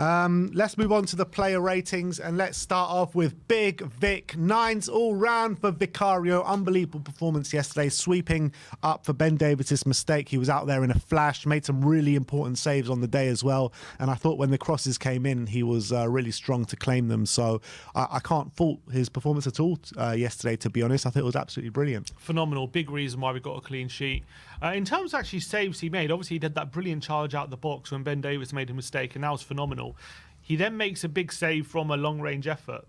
Let's move on to the player ratings, and let's start off with Big Vic. 9s all round for Vicario. Unbelievable performance yesterday, sweeping up for Ben Davies' mistake. He was out there in a flash, made some really important saves on the day as well, and I thought when the crosses came in, he was really strong to claim them. So I can't fault his performance at all yesterday, to be honest. I think it was absolutely brilliant. Phenomenal. Big reason why we got a clean sheet. In terms of actually saves he made, obviously he did that brilliant charge out the box when Ben Davies made a mistake, and that was phenomenal. He then makes a big save from a long-range effort,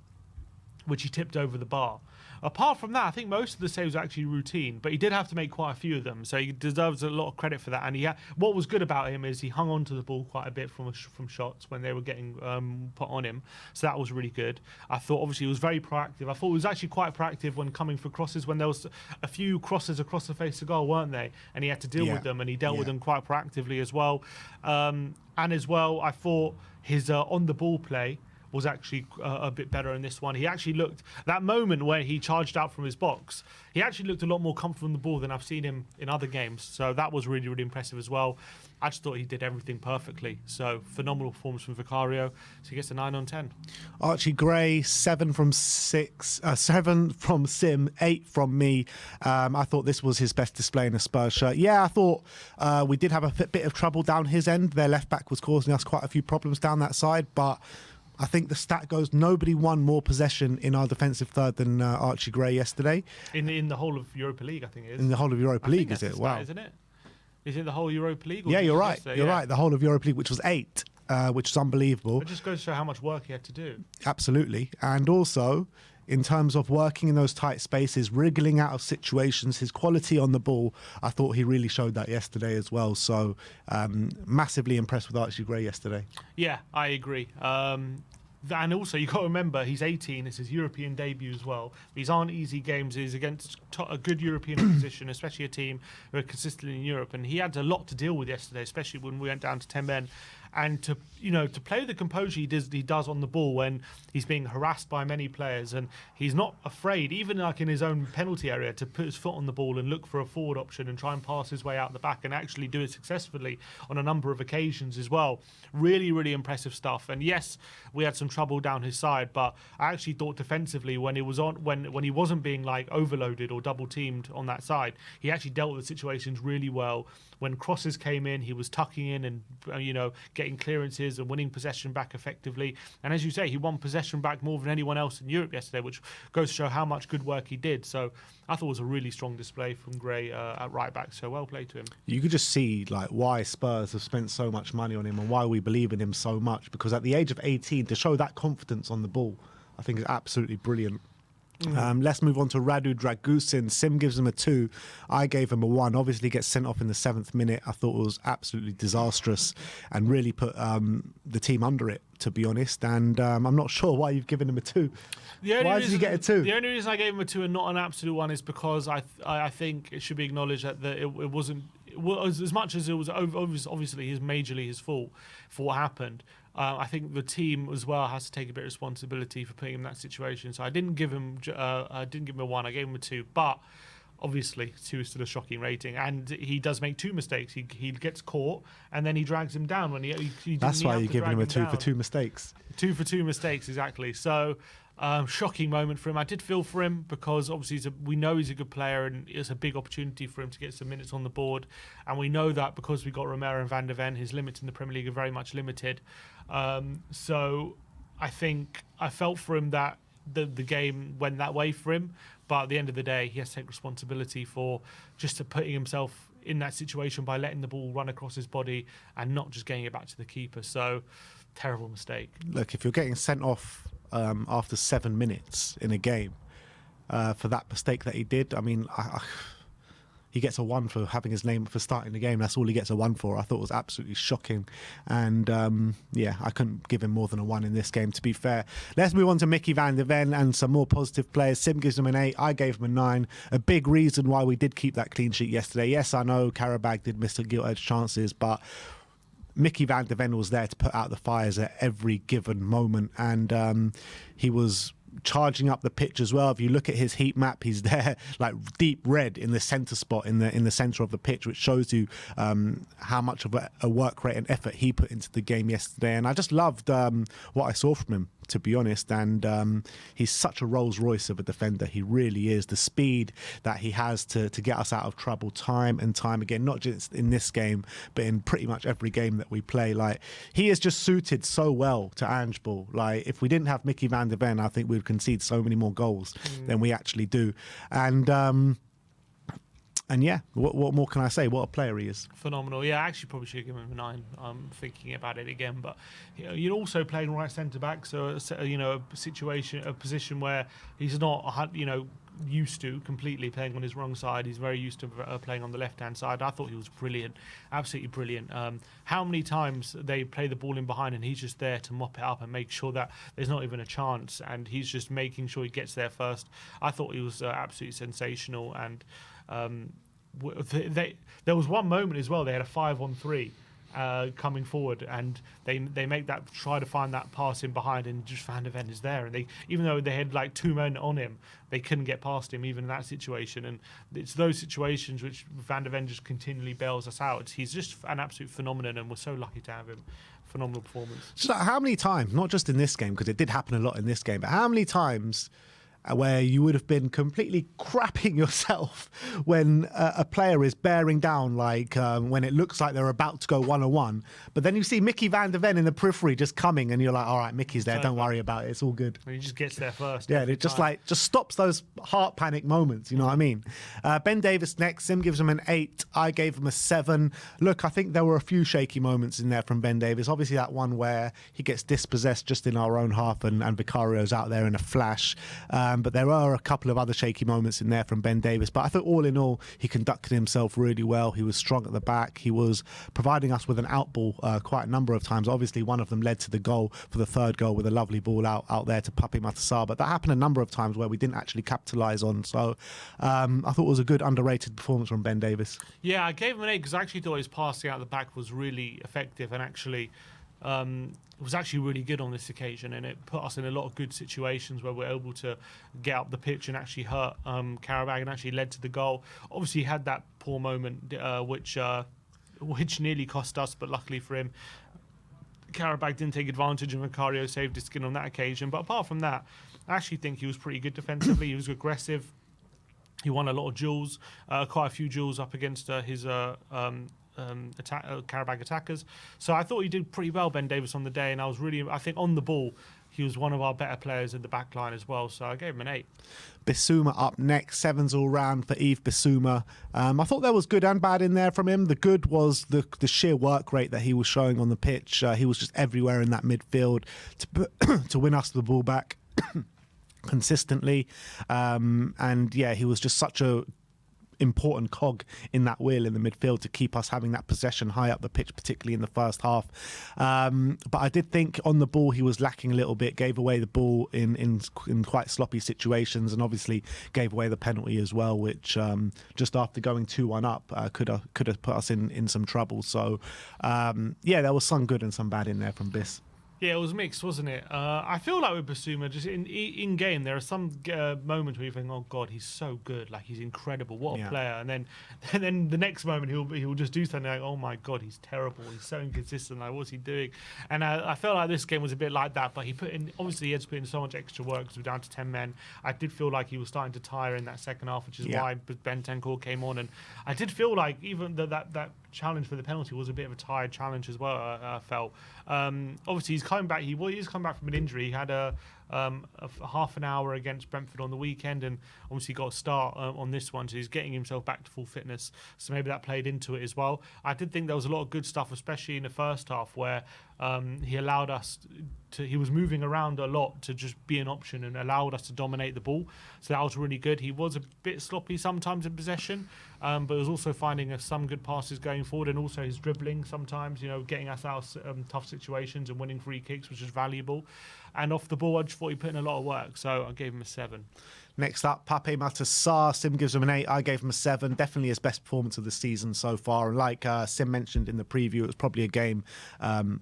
which he tipped over the bar. Apart from that, I think most of the saves are actually routine, but he did have to make quite a few of them, so he deserves a lot of credit for that. And what was good about him is he hung on to the ball quite a bit from shots when they were getting put on him, so that was really good. I thought obviously he was very proactive. I thought he was actually quite proactive when coming for crosses, when there was a few crosses across the face of goal, weren't they? And he had to deal with them, and he dealt with them quite proactively as well. And as well, I thought his on-the-ball play was actually a bit better in this one. He actually looked, that moment where he charged out from his box, he actually looked a lot more comfortable on the ball than I've seen him in other games. So that was really, really impressive as well. I just thought he did everything perfectly. So phenomenal performance from Vicario. So he gets a 9 on 10. Archie Gray, 7 from 6, 7 from Sim, 8 from me. I thought this was his best display in a Spurs shirt. Yeah, I thought we did have a bit of trouble down his end. Their left back was causing us quite a few problems down that side, but I think the stat goes, nobody won more possession in our defensive third than Archie Gray yesterday. In the whole of Europa League, I think it is. In the whole of Europa League, is it? Wow. Isn't it? Is it the whole Europa League? Yeah, you're right. You're right. The whole of Europa League, which was 8, which is unbelievable. It just goes to show how much work he had to do. Absolutely. And also, in terms of working in those tight spaces, wriggling out of situations, his quality on the ball, I thought he really showed that yesterday as well. So, massively impressed with Archie Gray yesterday. Yeah, I agree. And also, you've got to remember, he's 18. It's his European debut as well. These aren't easy games. He's against a good European opposition, especially a team who are consistently in Europe. And he had a lot to deal with yesterday, especially when we went down to 10 men. And to play with the composure he does on the ball when he's being harassed by many players, and he's not afraid, even like in his own penalty area, to put his foot on the ball and look for a forward option and try and pass his way out the back, and actually do it successfully on a number of occasions as well. Really, really impressive stuff. And yes, we had some trouble down his side, but I actually thought defensively when he was on, when he wasn't being like overloaded or double teamed on that side, he actually dealt with the situations really well. When crosses came in, he was tucking in and getting clearances and winning possession back effectively. And as you say, he won possession back more than anyone else in Europe yesterday, which goes to show how much good work he did. So I thought it was a really strong display from Gray at right back. So well played to him. You could just see like why Spurs have spent so much money on him and why we believe in him so much, because at the age of 18, to show that confidence on the ball, I think is absolutely brilliant. Let's move on to Radu Dragusin. Sim gives him a 2. I gave him a 1. Obviously gets sent off in the 7th minute. I thought it was absolutely disastrous and really put the team under it, to be honest. And I'm not sure why you've given him a 2. Why did he get a 2? The only reason I gave him a 2 and not an absolute 1 is because I think it should be acknowledged that it wasn't... as much as it was obviously majorly his fault for what happened, I think the team as well has to take a bit of responsibility for putting him in that situation. So I didn't give him a 1. I gave him a 2, but obviously 2 is still a shocking rating. And he does make 2 mistakes. He gets caught and then he drags him down when he That's why you're giving him a 2 for 2 mistakes. 2 for 2 mistakes, exactly. So. Shocking moment for him. I did feel for him because obviously we know he's a good player and it's a big opportunity for him to get some minutes on the board. And we know that because we got Romero and Van der Ven, his limits in the Premier League are very much limited. So I think I felt for him that the game went that way for him. But at the end of the day, he has to take responsibility for just putting himself in that situation by letting the ball run across his body and not just getting it back to the keeper. So terrible mistake. Look, if you're getting sent off after 7 minutes in a game for that mistake that he did, I mean, he gets a 1 for having his name for starting the game. That's all he gets a 1 for. I thought it was absolutely shocking. And I couldn't give him more than a 1 in this game, to be fair. Let's move on to Mickey van der Ven and some more positive players. Sim gives him an 8. I gave him a 9. A big reason why we did keep that clean sheet yesterday. Yes, I know Qarabag did miss the gilt-edged chances, but Mickey van der Ven was there to put out the fires at every given moment, and he was charging up the pitch as well. If you look at his heat map, he's there like deep red in the centre spot in the centre of the pitch, which shows you how much of a work rate and effort he put into the game yesterday. And I just loved what I saw from him, to be honest. And he's such a Rolls Royce of a defender. He really is. The speed that he has to get us out of trouble time and time again, not just in this game, but in pretty much every game that we play. Like, he is just suited so well to Ange Ball. Like, if we didn't have Mickey van der Ven, I think we would concede so many more goals than we actually do. And yeah, what more can I say? What a player he is. Phenomenal. Yeah, I actually probably should give him a 9. I'm thinking about it again, but you're also playing right centre back, so a position where he's not used to completely playing on his wrong side. He's very used to playing on the left hand side. I thought he was brilliant, absolutely brilliant. How many times they play the ball in behind and he's just there to mop it up and make sure that there's not even a chance, and he's just making sure he gets there first. I thought he was absolutely sensational. And there was one moment as well, they had a 5-on-3 coming forward, and they make that, try to find that pass in behind, and just Van der Ven is there, and even though they had like 2 men on him, they couldn't get past him even in that situation. And it's those situations which Van der Ven just continually bails us out. He's just an absolute phenomenon, and we're so lucky to have him. Phenomenal performance. So how many times, not just in this game, because it did happen a lot in this game, but how many times where you would have been completely crapping yourself when a player is bearing down, like when it looks like they're about to go 1-on-1, but then you see Mickey van der Ven in the periphery just coming, and you're like, all right, Mickey's there, don't worry about it, it's all good. And he just gets there first. Yeah, it just stops those heart panic moments, you know what I mean? Ben Davies next, Sim gives him an 8, I gave him a 7. Look, I think there were a few shaky moments in there from Ben Davies. Obviously that one where he gets dispossessed just in our own half, and Vicario's out there in a flash. But there are a couple of other shaky moments in there from Ben Davies. But I thought all in all, he conducted himself really well. He was strong at the back. He was providing us with an out ball quite a number of times. Obviously, one of them led to the goal for the third goal with a lovely ball out there to Pape Matar Sarr. But that happened a number of times where we didn't actually capitalise on. So I thought it was a good underrated performance from Ben Davies. Yeah, I gave him an 8 because I actually thought his passing out the back was really effective, and actually was actually really good on this occasion, and it put us in a lot of good situations where we're able to get up the pitch and actually hurt Qarabag, and actually led to the goal. Obviously, he had that poor moment which nearly cost us, but luckily for him, Qarabag didn't take advantage, and Vicario saved his skin on that occasion. But apart from that, I actually think he was pretty good defensively. He was aggressive. He won a lot of duels, quite a few duels up against his Qarabag attackers. So I thought he did pretty well, Ben Davies, on the day, and I think on the ball he was one of our better players in the back line as well, so I gave him an 8. Bissouma up next, 7s all round for Yves Bissouma. I thought there was good and bad in there from him. The good was the sheer work rate that he was showing on the pitch. He was just everywhere in that midfield to win us the ball back consistently. And yeah, he was just such a important cog in that wheel in the midfield to keep us having that possession high up the pitch, particularly in the first half. But I did think on the ball he was lacking a little bit, gave away the ball in quite sloppy situations, and obviously gave away the penalty as well, which just after going 2-1 up could have put us in some trouble. So yeah, there was some good and some bad in there from Bis. Yeah, it was mixed, wasn't it? I feel like with Bissouma, just in game, there are some moments where you think, "Oh God, he's so good! Like, he's incredible! What a player!" And then the next moment he'll just do something like, "Oh my God, he's terrible! He's so inconsistent! Like, what's he doing?" And I felt like this game was a bit like that. But he obviously had to put in so much extra work because we're down to 10 men. I did feel like he was starting to tire in that second half, which is why Bentancur came on. And I did feel like even that challenge for the penalty was a bit of a tired challenge as well. I felt. Obviously, he's coming back. He is coming back from an injury. He had a half an hour against Brentford on the weekend, and obviously got a start on this one. So he's getting himself back to full fitness. So maybe that played into it as well. I did think there was a lot of good stuff, especially in the first half, where he allowed us to. He was moving around a lot to just be an option and allowed us to dominate the ball. So that was really good. He was a bit sloppy sometimes in possession, but was also finding some good passes going forward, and also his dribbling sometimes, getting us out of tough situations and winning free kicks, which is valuable. And off the ball, I just thought he put in a lot of work, so I gave him a 7. Next up, Pape Matar Sarr. Sim gives him an 8. I gave him a 7. Definitely his best performance of the season so far. And like Sim mentioned in the preview, it was probably a game.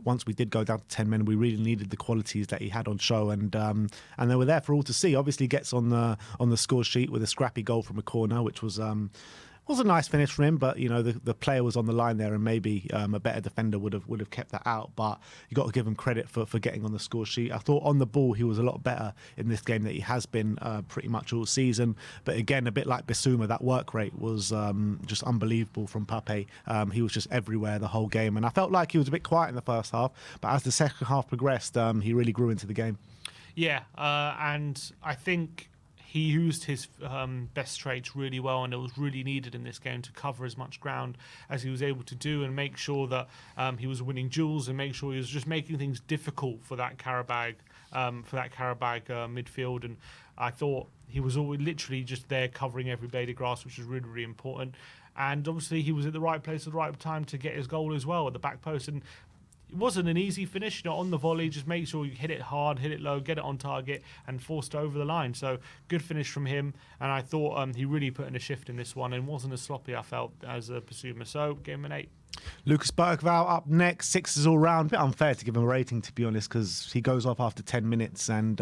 Once we did go down to 10 men, we really needed the qualities that he had on show, and they were there for all to see. Obviously, gets on the score sheet with a scrappy goal from a corner, which was a nice finish for him, but the player was on the line there, and maybe a better defender would have kept that out. But you got to give him credit for getting on the score sheet. I thought on the ball he was a lot better in this game than he has been pretty much all season. But again, a bit like Bissouma, that work rate was just unbelievable from Pape. He was just everywhere the whole game, and I felt like he was a bit quiet in the first half, but as the second half progressed, he really grew into the game. Yeah, and I think he used his best traits really well, and it was really needed in this game to cover as much ground as he was able to do and make sure that he was winning duels and make sure he was just making things difficult for that Qarabag midfield. And I thought he was always literally just there covering every blade of grass, which was really, really important. And obviously he was at the right place at the right time to get his goal as well at the back post. And it wasn't an easy finish, on the volley. Just make sure you hit it hard, hit it low, get it on target, and forced over the line. So good finish from him, and I thought he really put in a shift in this one and wasn't as sloppy, I felt, as Bissouma. So gave him an 8. Lucas Bergvall up next, 6s all round. A bit unfair to give him a rating, to be honest, because he goes off after 10 minutes and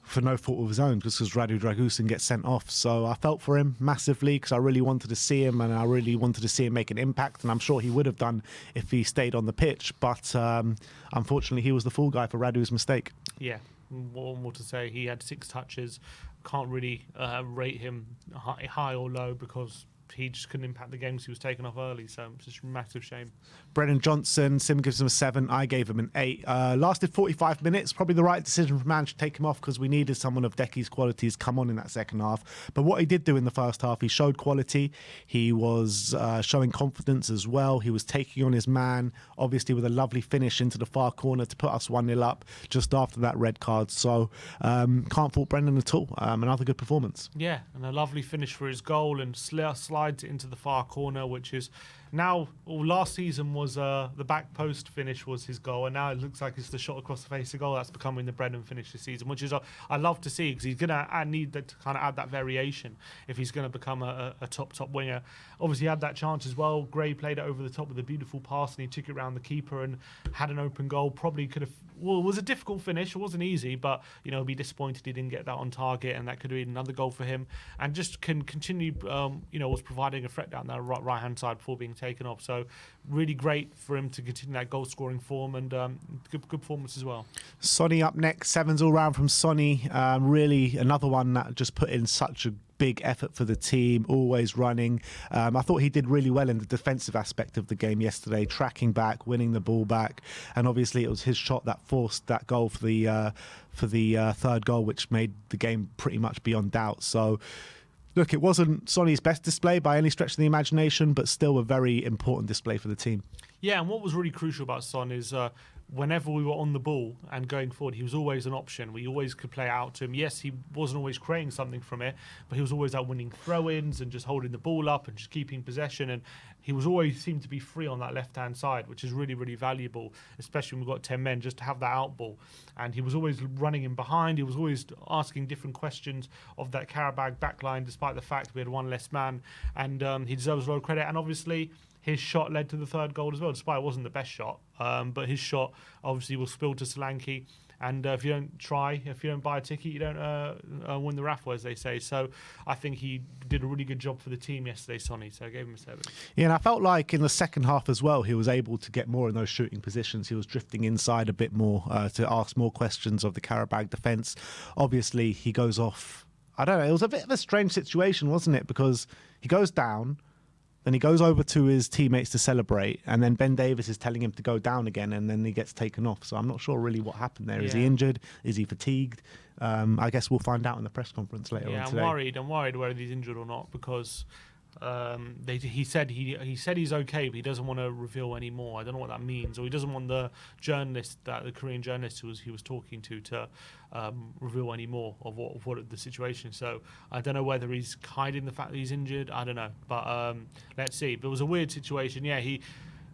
for no fault of his own, just because Dragusin gets sent off. So I felt for him massively because I really wanted to see him, and I really wanted to see him make an impact, and I'm sure he would have done if he stayed on the pitch. But unfortunately, he was the fall guy for Radu's mistake. Yeah, more to say. He had 6 touches. Can't really rate him high or low because he just couldn't impact the game because he was taken off early. So it's just a massive shame. Brennan Johnson, Sim gives him a 7. I gave him an 8. Lasted 45 minutes. Probably the right decision for man to take him off because we needed someone of Decky's qualities come on in that second half. But what he did do in the first half, he showed quality. He was showing confidence as well. He was taking on his man, obviously with a lovely finish into the far corner to put us 1-0 up just after that red card. So can't fault Brendan at all. Another good performance. Yeah, and a lovely finish for his goal and slides it into the far corner, which is now, last season was the back post finish was his goal, and now it looks like it's the shot across the face of goal that's becoming the Brennan finish this season, which is I love to see because he's going to need to kind of add that variation if he's going to become a top winger. Obviously, he had that chance as well. Gray played it over the top with a beautiful pass, and he took it around the keeper and had an open goal. Probably could have. Well, it was a difficult finish. It wasn't easy, but be disappointed he didn't get that on target, and that could have been another goal for him. And just can continue. Was providing a threat down that right hand side before being taken off. So really great for him to continue that goal scoring form, and good performance as well. Sonny up next, 7s all round from Sonny. Really another one that just put in such a big effort for the team, always running. I thought he did really well in the defensive aspect of the game yesterday, tracking back, winning the ball back, and obviously it was his shot that forced that goal for the third goal, which made the game pretty much beyond doubt. So look, it wasn't Sonny's best display by any stretch of the imagination, but still a very important display for the team. Yeah, and what was really crucial about Son is whenever we were on the ball and going forward, he was always an option. We always could play out to him. Yes, he wasn't always creating something from it, but he was always out winning throw-ins and just holding the ball up and just keeping possession. And he was always seemed to be free on that left-hand side, which is really, really valuable, especially when we've got 10 men, just to have that out ball. And he was always running in behind. He was always asking different questions of that Qarabag backline, despite the fact we had one less man. And he deserves a lot of credit. And obviously, his shot led to the third goal as well, despite it wasn't the best shot. But his shot obviously was spilled to Solanke. And if you don't buy a ticket, you don't win the raffle, as they say. So I think he did a really good job for the team yesterday, Sonny. So I gave him a 7. Yeah, and I felt like in the second half as well, he was able to get more in those shooting positions. He was drifting inside a bit more to ask more questions of the Qarabag defence. Obviously, he goes off. I don't know. It was a bit of a strange situation, wasn't it? Because he goes down. Then he goes over to his teammates to celebrate, and then Ben Davies is telling him to go down again, and then he gets taken off. So I'm not sure really what happened there. Yeah. Is he injured? Is he fatigued? I guess we'll find out in the press conference later on today. I'm worried whether he's injured or not, because he said he's okay, but he doesn't want to reveal any more. I don't know what that means, or he doesn't want the Korean journalist he was talking to reveal any more of what the situation. So I don't know whether he's hiding the fact that he's injured. I don't know, but let's see. But it was a weird situation. Yeah,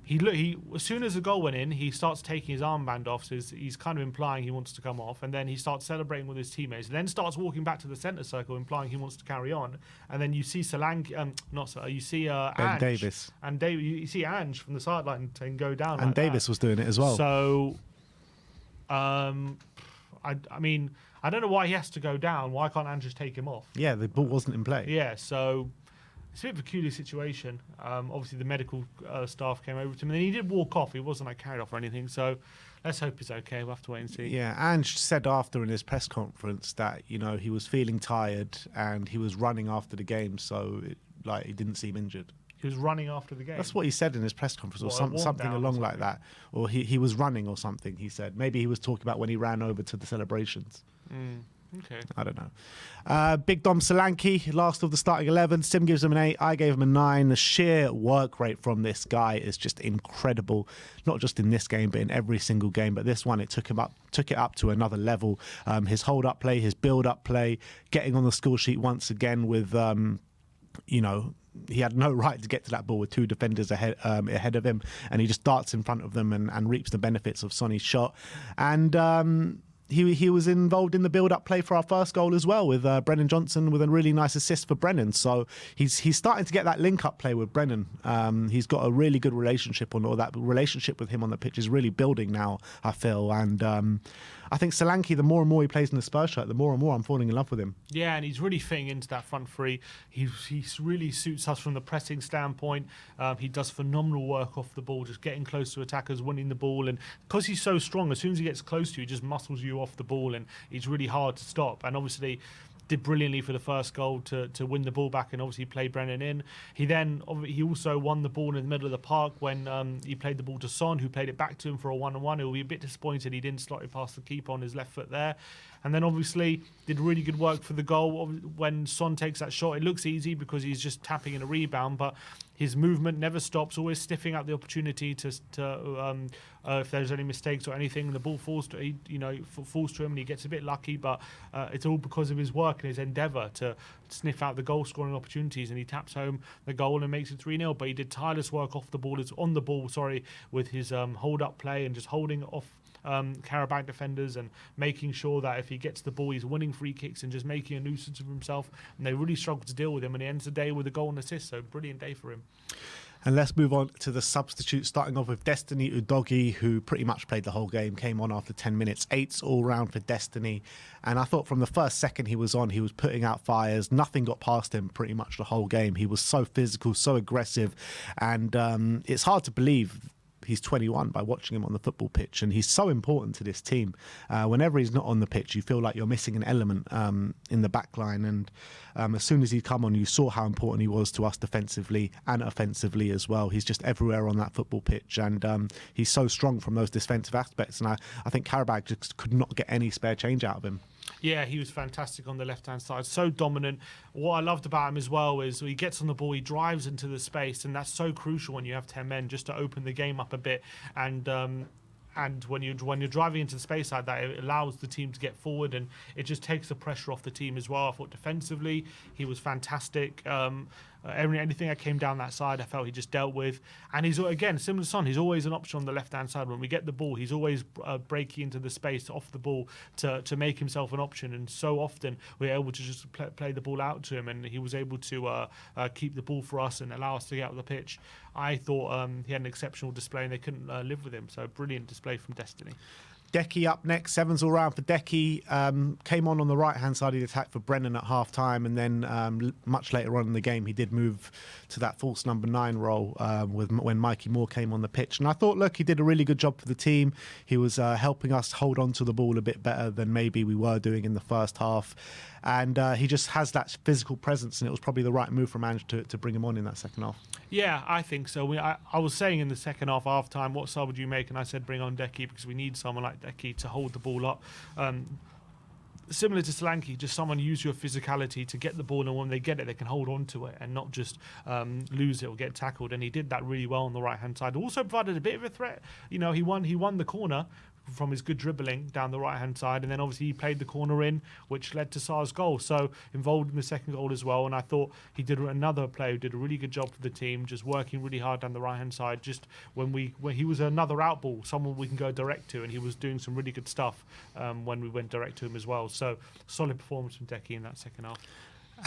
he as soon as the goal went in, he starts taking his armband off, so he's kind of implying he wants to come off, and then he starts celebrating with his teammates, and then starts walking back to the centre circle, implying he wants to carry on. And then you see Solanke, you see Ange, Davies, and you see Ange from the sideline saying go down, and like Davies was doing it as well. So, I mean, I don't know why he has to go down. Why can't Ange just take him off? Yeah, the ball wasn't in play. Yeah, so. It's a bit of a peculiar situation. Obviously, the medical staff came over to him, and he did walk off. He wasn't carried off or anything. So let's hope he's okay. We'll have to wait and see. Yeah, Ange said after in his press conference that he was feeling tired and he was running after the game, so he didn't seem injured. He was running after the game. That's what he said in his press conference, or something along like that. Or he was running or something. He said maybe he was talking about when he ran over to the celebrations. Okay. I don't know. Big Dom Solanke, last of the starting 11. Sim gives him an 8. I gave him a 9. The sheer work rate from this guy is just incredible. Not just in this game, but in every single game. But this one, it took it up to another level. His hold-up play, his build-up play, getting on the score sheet once again with, he had no right to get to that ball with 2 defenders ahead of him, and he just darts in front of them and reaps the benefits of Sonny's shot. And he was involved in the build-up play for our first goal as well, with Brennan Johnson with a really nice assist for Brennan. So he's starting to get that link-up play with Brennan. He's got a really good relationship, or that relationship with him on the pitch is really building now, I feel. And I think Solanke, the more and more he plays in the Spurs shirt, the more and more I'm falling in love with him. Yeah, and he's really fitting into that front three. He really suits us from the pressing standpoint. He does phenomenal work off the ball, just getting close to attackers, winning the ball. And because he's so strong, as soon as he gets close to you, he just muscles you off the ball, and he's really hard to stop. And obviously did brilliantly for the first goal to win the ball back and obviously play Brennan in. He also won the ball in the middle of the park when he played the ball to Son, who played it back to him for a 1-on-1. He'll be a bit disappointed he didn't slot it past the keeper on his left foot there. And then obviously did really good work for the goal. When Son takes that shot, it looks easy because he's just tapping in a rebound, but his movement never stops, always sniffing out the opportunity to if there's any mistakes or anything, the ball falls to him and he gets a bit lucky, but it's all because of his work and his endeavour to sniff out the goal scoring opportunities, and he taps home the goal and makes it 3-0. But he did tireless work on the ball, with his hold up play and just holding off Qarabag defenders and making sure that if he gets the ball, he's winning free kicks and just making a nuisance of himself. And they really struggled to deal with him, and he ends the day with a goal and assist. So brilliant day for him. And let's move on to the substitute, starting off with Destiny Udogie, who pretty much played the whole game, came on after 10 minutes, 8s all round for Destiny. And I thought from the first second he was on, he was putting out fires. Nothing got past him pretty much the whole game. He was so physical, so aggressive. And it's hard to believe he's 21 by watching him on the football pitch, and he's so important to this team. Whenever he's not on the pitch, you feel like you're missing an element in the back line, and as soon as he come on, you saw how important he was to us defensively and offensively as well. He's just everywhere on that football pitch, and he's so strong from those defensive aspects, and I think Qarabag just could not get any spare change out of him. Yeah, he was fantastic on the left-hand side, so dominant. What I loved about him as well is he gets on the ball, he drives into the space, and that's so crucial when you have 10 men, just to open the game up a bit. And when you're driving into the space like that, it allows the team to get forward, and it just takes the pressure off the team as well. I thought defensively he was fantastic. Anything that came down that side, I felt he just dealt with. And he's, again, similar to Son, he's always an option on the left-hand side. When we get the ball, he's always breaking into the space off the ball to make himself an option. And so often we're able to just play the ball out to him, and he was able to keep the ball for us and allow us to get out of the pitch. I thought he had an exceptional display, and they couldn't live with him. So brilliant display from Destiny. Decky up next, 7s all round for Decky. Came on the right-hand side of the attack for Brennan at half-time, and then much later on in the game, he did move to that false number 9 role when Mikey Moore came on the pitch. And I thought, look, he did a really good job for the team. He was helping us hold on to the ball a bit better than maybe we were doing in the first half. And he just has that physical presence, and it was probably the right move from Ange to bring him on in that second half. Yeah, I think so. I was saying in the second half-time, what sub would you make? And I said bring on Decky, because we need someone like Decky to hold the ball up. Similar to Solanke, just someone use your physicality to get the ball, and when they get it, they can hold on to it and not just lose it or get tackled. And he did that really well on the right-hand side. Also provided a bit of a threat. He won the corner from his good dribbling down the right-hand side, and then obviously he played the corner in, which led to Sarr's goal. So involved in the second goal as well, and I thought he did another player who did a really good job for the team, just working really hard down the right-hand side. Just when he was another outball, someone we can go direct to, and he was doing some really good stuff when we went direct to him as well. So solid performance from Decky in that second half.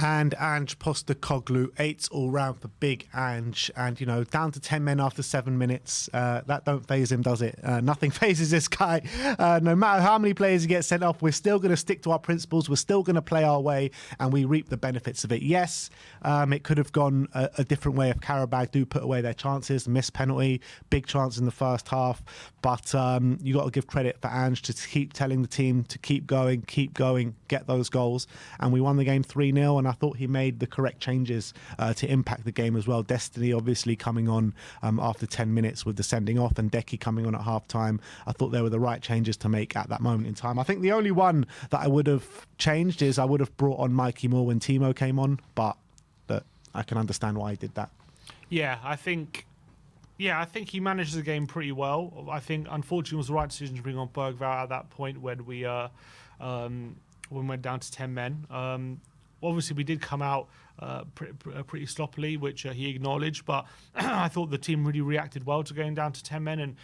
And Ange Postecoglou, 8 all round for big Ange, and down to 10 men after 7 minutes. That don't phase him, does it? Nothing phases this guy. No matter how many players he gets sent off, we're still going to stick to our principles. We're still going to play our way, and we reap the benefits of it. Yes, it could have gone a different way if Qarabag do put away their chances, miss penalty, big chance in the first half. But you got to give credit for Ange to keep telling the team to keep going, get those goals, and we won the game 3-0. And I thought he made the correct changes to impact the game as well. Destiny obviously coming on after 10 minutes with the sending off, and Decky coming on at half time. I thought they were the right changes to make at that moment in time. I think the only one that I would have changed is I would have brought on Mikey Moore when Timo came on, but I can understand why he did that. I think he manages the game pretty well. I think unfortunately it was the right decision to bring on Bergvall at that point when we went down to 10 men. Obviously, we did come out pretty sloppily, which he acknowledged, but I thought the team really reacted well to going down to 10 men, and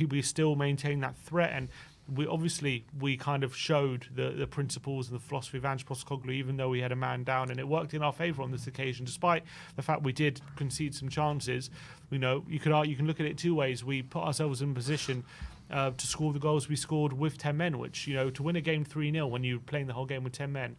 we still maintained that threat. And we kind of showed the principles and the philosophy of Ange Postecoglou, even though we had a man down, and it worked in our favour on this occasion, despite the fact we did concede some chances. You can look at it two ways. We put ourselves in position to score the goals we scored with 10 men, which, to win a game 3-0 when you're playing the whole game with 10 men,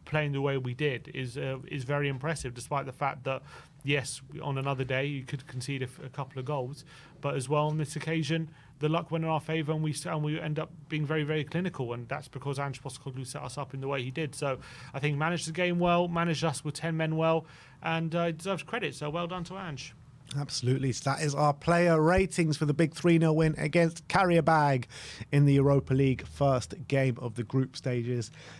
playing the way we did is very impressive, despite the fact that, yes, on another day you could concede a couple of goals, but as well on this occasion the luck went in our favour, and we end up being very, very clinical, and that's because Ange Postecoglou set us up in the way he did. So I think managed the game well, managed us with 10 men well, and deserves credit, so well done to Ange. Absolutely. So that is our player ratings for the big 3-0 win against Qarabag in the Europa League first game of the group stages.